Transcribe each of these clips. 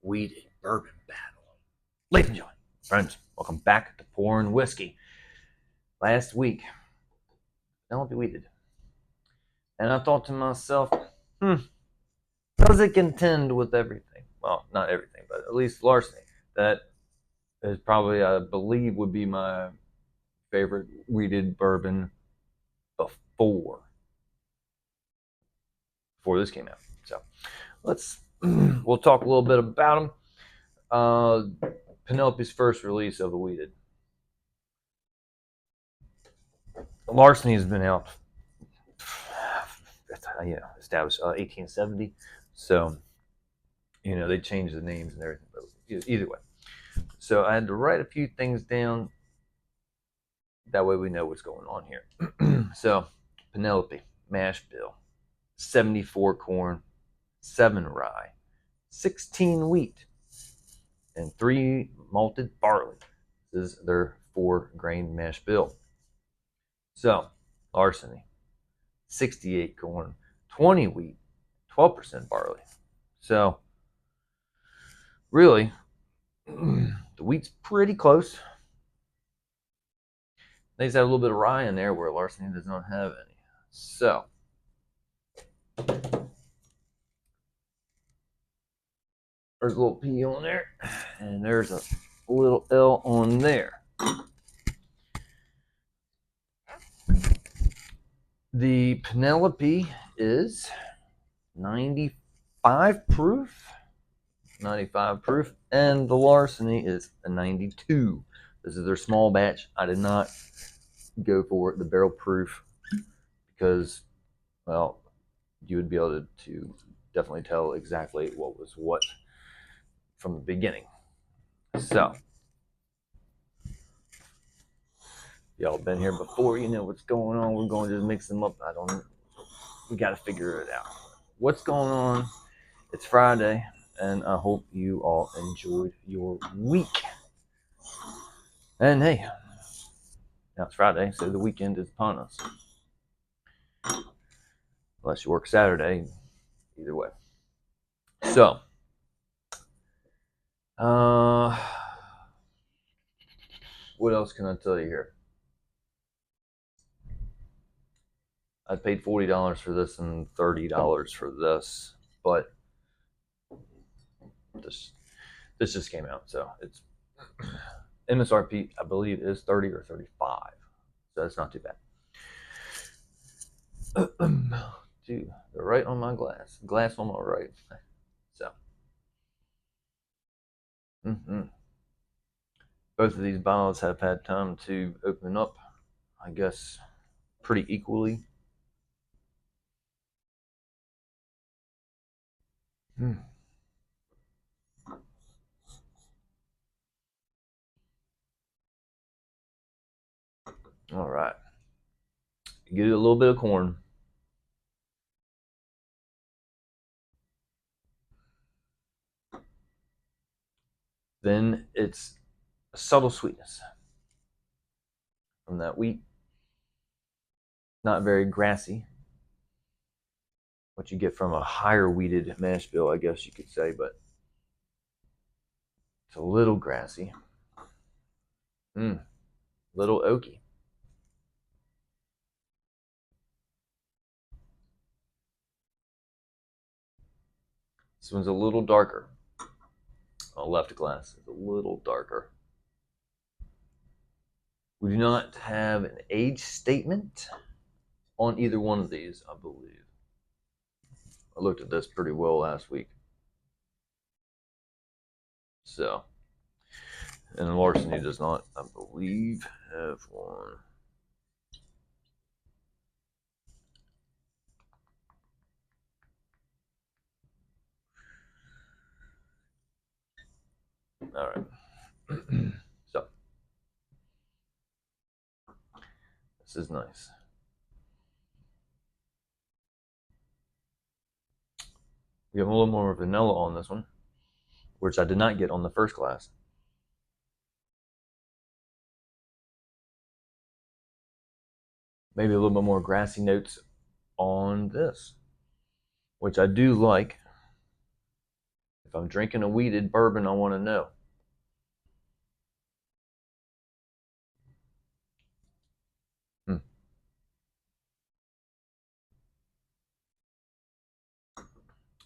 weeded bourbon battle. Ladies and gentlemen, friends, welcome back to Pouring Whiskey. Last week, Penelope weeded. And I thought to myself, does it contend with everything? Well, not everything, but at least larceny. That is probably, I believe, would be my favorite weeded bourbon before this came out. So we'll talk a little bit about them. Penelope's first release of a weeded. Larceny has been out, established 1870. So, they changed the names and everything. But either way, so I had to write a few things down. That way we know what's going on here. So, Penelope mash bill, 74 corn, 7 rye, 16 wheat, and 3 malted barley. This is their 4-grain mash bill. So, larceny, 68 corn, 20 wheat, 12% barley. So, really, the wheat's pretty close. They just have a little bit of rye in there where larceny does not have any. So, there's a little P on there, and there's a little L on there. The Penelope is 95 proof. 95 proof, and the larceny is a 92. This is their small batch. I did not go for the barrel proof because, well, you would be able to definitely tell exactly what was what from the beginning. So, y'all been here before, you know what's going on. We're going to just mix them up. We got to figure it out. What's going on? It's Friday, and I hope you all enjoyed your week. And hey, now it's Friday, so the weekend is upon us. Unless you work Saturday, either way. So, what else can I tell you here? I paid $40 for this and $30 for this, but this just came out, so it's MSRP, I believe, is 30 or 35, so that's not too bad. Dude, they're right on my glass on my right. So, both of these bottles have had time to open up, I guess, pretty equally. All right. Get a little bit of corn. Then it's a subtle sweetness from that wheat. Not very grassy. What you get from a higher wheated mash bill, I guess you could say, but it's a little grassy. Little oaky. This one's a little darker. On the left glass is a little darker. We do not have an age statement on either one of these, I believe. I looked at this pretty well last week. So, and larceny does not, I believe, have one. All right. So, this is nice. We have a little more vanilla on this one, which I did not get on the first glass. Maybe a little bit more grassy notes on this, which I do like. If I'm drinking a wheated bourbon, I want to know. Hmm.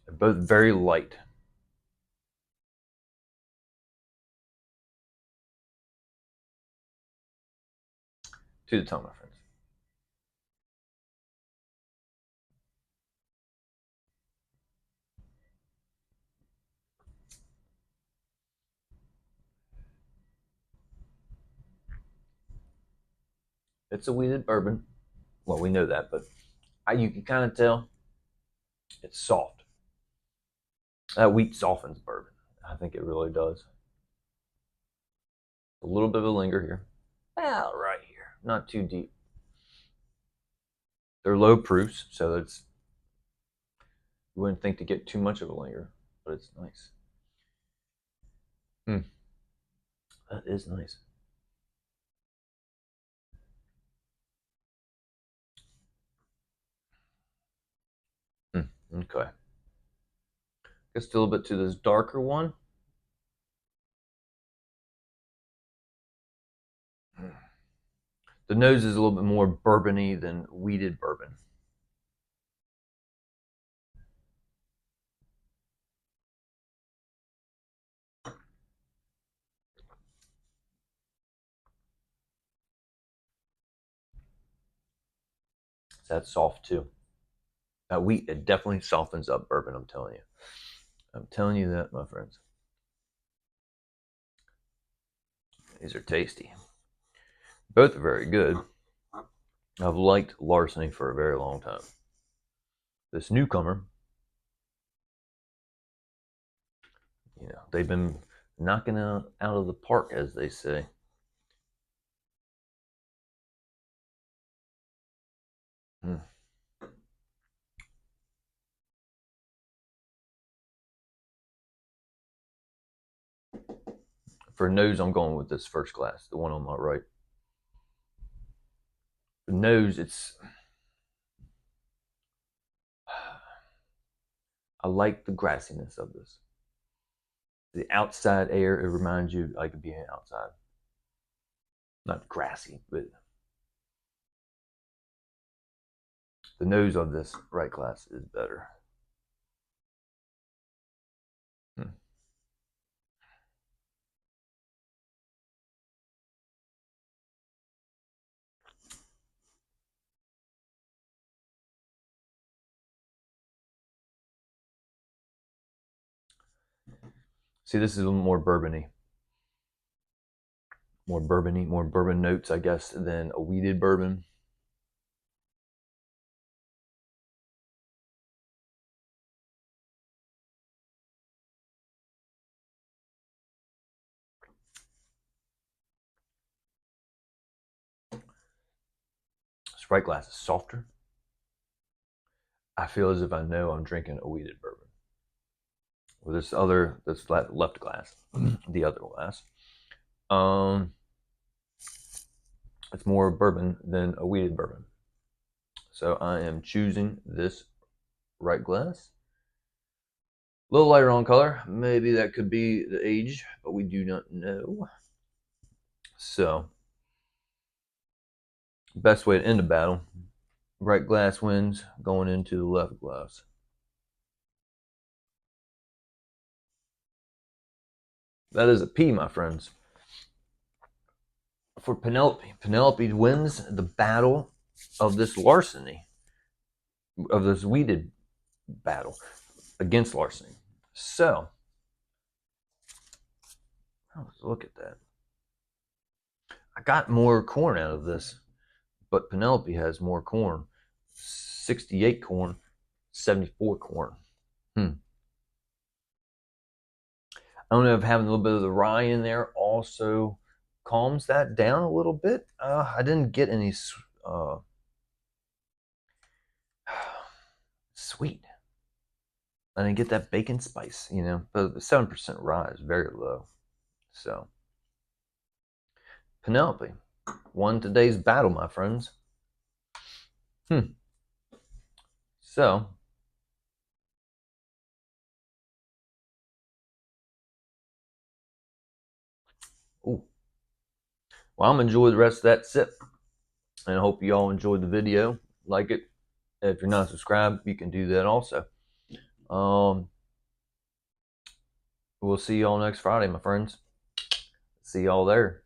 They're both very light. To the tongue, my friends. It's a wheated bourbon. Well, we know that, but you can kind of tell it's soft. That wheat softens bourbon. I think it really does. A little bit of a linger here. About right here. Not too deep. They're low proofs, so it's you wouldn't think to get too much of a linger, but it's nice. Hmm. That is nice. Hmm. Okay. Just a little bit to this darker one. The nose is a little bit more bourbony than wheated bourbon. That's soft too. That wheat, it definitely softens up bourbon, I'm telling you. I'm telling you that, my friends. These are tasty. Both are very good. I've liked Larceny for a very long time. This newcomer, they've been knocking it out of the park, as they say. Hmm. For nose, I'm going with this first glass, the one on my right. The nose, I like the grassiness of this. The outside air, it reminds you like being outside. Not grassy, but the nose of this right glass is better. Hmm. See, this is a little more bourbony. More bourbony, more bourbon notes, I guess, than a wheated bourbon. This right glass is softer. I feel as if I know I'm drinking a wheated bourbon. With this left glass, the other glass, um, it's more bourbon than a wheated bourbon. So I am choosing this right glass. A little lighter on color. Maybe that could be the age, but we do not know. So, best way to end a battle. Right glass wins, going into the left glass. That is a P, my friends. For Penelope. Penelope wins the battle of this larceny, of this wheated battle against larceny. So, let's look at that. I got more corn out of this, but Penelope has more corn. 68 corn, 74 corn. Hmm. I don't know if having a little bit of the rye in there also calms that down a little bit. I didn't get any uh, sweet. I didn't get that bacon spice, but the 7% rye is very low. So, Penelope won today's battle, my friends. So, Ooh. Well, I'm enjoying the rest of that sip, and I hope you all enjoyed the video. Like it. If you're not subscribed, you can do that also. We'll see y'all next Friday, my friends. See y'all there.